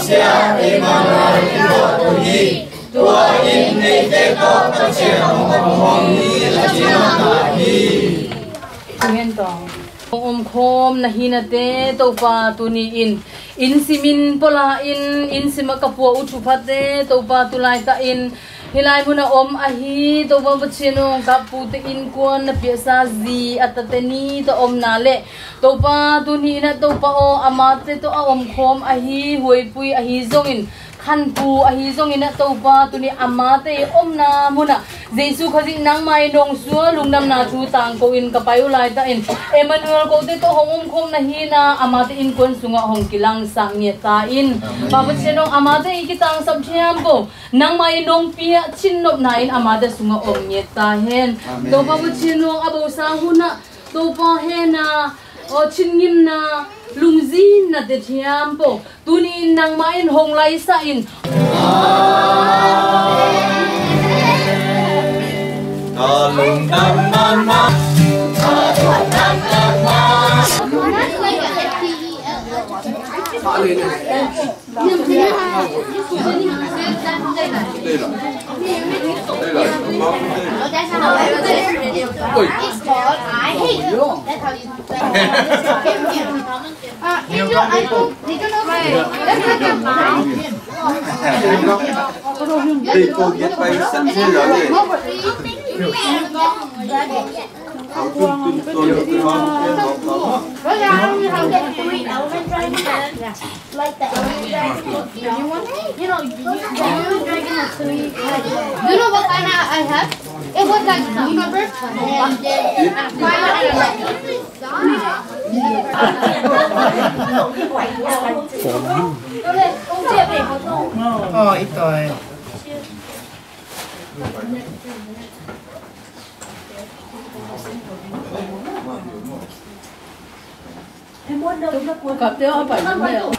sia Emmanuel của tôi tua in ni te to ta che hong ni la china ta hi Nghen tong khom na hi na te to pa tu ni in simin pola in sima kapua uchu phate to pa tu lai ta in hilai muna a hi to ba chino kapu te in kon na piasa zi atateni to na le to pa tu ni na to pa o amate to khom a hi huipui a hi zongin khan pu a hi zongin na to pa tu ni amate na muna jesu khaji nang mai nong su lungnam na thu tang ko in kapayu lai ta in Emmanuel ko te to khom na hi na amate in kon sunga hong kilang sang ni ta in ba chino amate ikitang sabthiam ko nang mai nong pi chin nop na in amada sunga nye ta hen to pa chino abo sa huna to pa hena o chingim na lungzin na de thiam po tuni nang mai hong lai sa in lung nam nam na đi cô viết bay sẵn sàng rồi You know what kind I have? It was like remember ít rồi. em muốn đâu cặp tiêu phải nhiều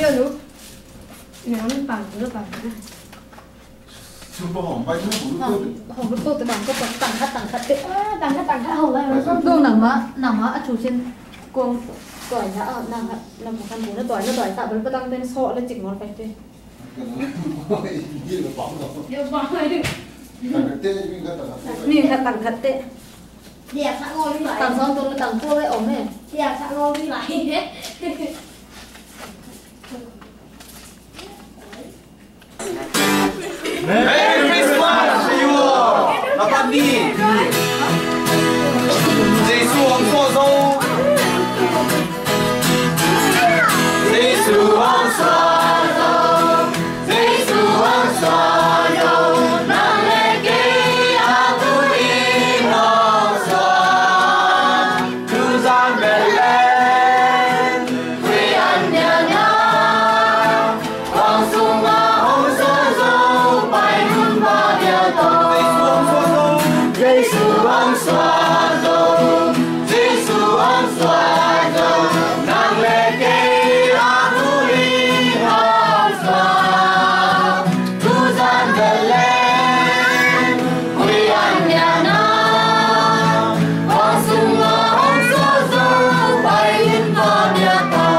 chưa đủ nó bằng super hỏng bay nó không biết tôi bằng có tặng khát hầu đây đâu nằm á chủ trên cuồng tỏi nhá nằm một căn nó tỏi tạo nó tăng lên sọ lên chỉnh ngon phải thế như là bóng rồi nhiều bóng này đi mình tặng thật tệ đẹp sẵn ngồi đi lại tặng son tôi tặng cua với ống này đẹp sẵn ngồi đi lại hết Merry Christmas to you all. Nó con đi. Giêsu ông xô dâu. Giêsu ông xô dâu. Giêsu ông xô dâu. Nang lê kê a tu in ông xô. Tu gian bè lên. Quy ăn nhà nhà. Quang sung a ông xô dâu. Bài hương ba địa tổ. Giêsu ông xô dâu. Giêsu ông xô dâu. Nang lê kê a tu in ông xô. Tu gian bè lên. Quy ăn nhà nhà. Quang sung a ông xô dâu. Bài hương ba địa tổ.